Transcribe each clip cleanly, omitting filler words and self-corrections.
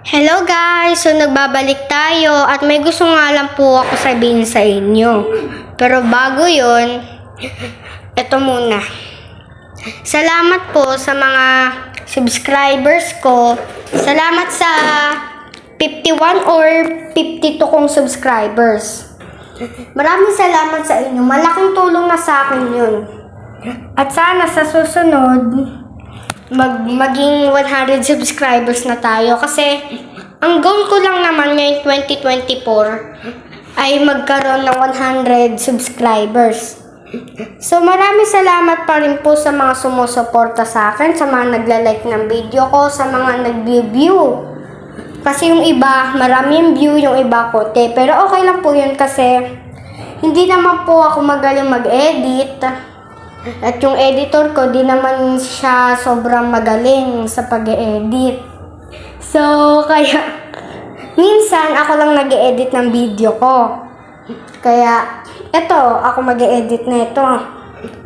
Hello guys! So nagbabalik tayo at may gusto nga lang po ako sabihin sa inyo. Pero bago yon, ito muna. Salamat po sa mga subscribers ko. Salamat sa 51 or 52 kong subscribers. Maraming salamat sa inyo. Malaking tulong na sa akin yun. At sana sa susunod, maging 100 subscribers na tayo kasi ang goal ko lang naman ngayong 2024 ay magkaroon ng 100 subscribers. So maraming salamat pa rin po sa mga sumusuporta sa akin, sa mga nagla-like ng video ko, sa mga nag-view. Kasi yung iba, marami yung view, yung iba kote. Pero okay lang po yun kasi hindi naman po ako magaling mag-edit. At yung editor ko, di naman siya sobrang magaling sa pag-edit. So, kaya, minsan ako lang nag-edit ng video ko. Kaya, eto, ako mag-edit na ito.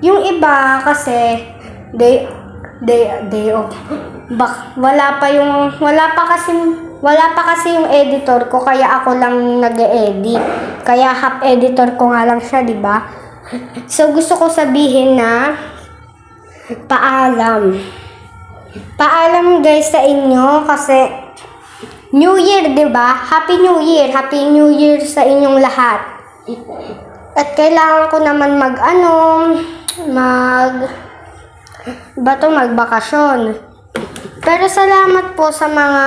Yung iba kasi, day off. Wala pa kasi yung editor ko, kaya ako lang nag-edit. Kaya half editor ko nga lang siya, di ba? So, gusto ko sabihin na paalam. Paalam guys sa inyo kasi New Year, di ba? Happy New Year! Happy New Year sa inyong lahat. At kailangan ko naman magbakasyon. Pero salamat po sa mga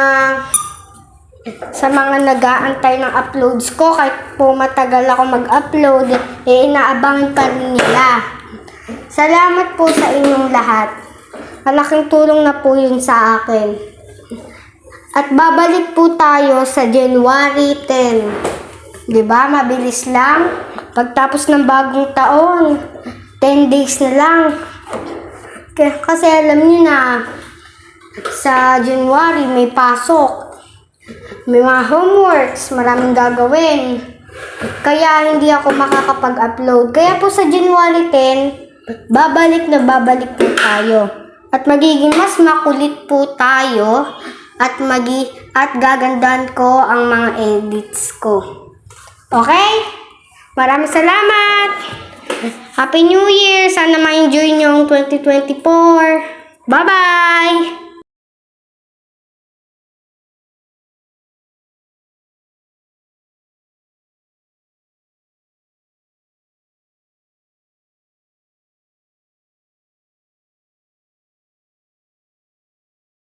nag-aantay ng uploads ko. Kahit po matagal ako mag-upload, inaabangan pa rin nila. Salamat po sa inyong lahat. Malaking tulong na po yun sa akin. At babalik po tayo sa January 10. Diba? Mabilis lang. Pagtapos ng bagong taon, 10 days na lang. Kasi alam niyo na, sa January may pasok. May mga homeworks, maraming gagawin. Kaya hindi ako makakapag-upload. Kaya po sa January 10, babalik po tayo. At magiging mas makulit po tayo at gagandahan ko ang mga edits ko. Okay? Maraming salamat! Happy New Year! Sana ma-enjoy nyo ang 2024. Bye-bye!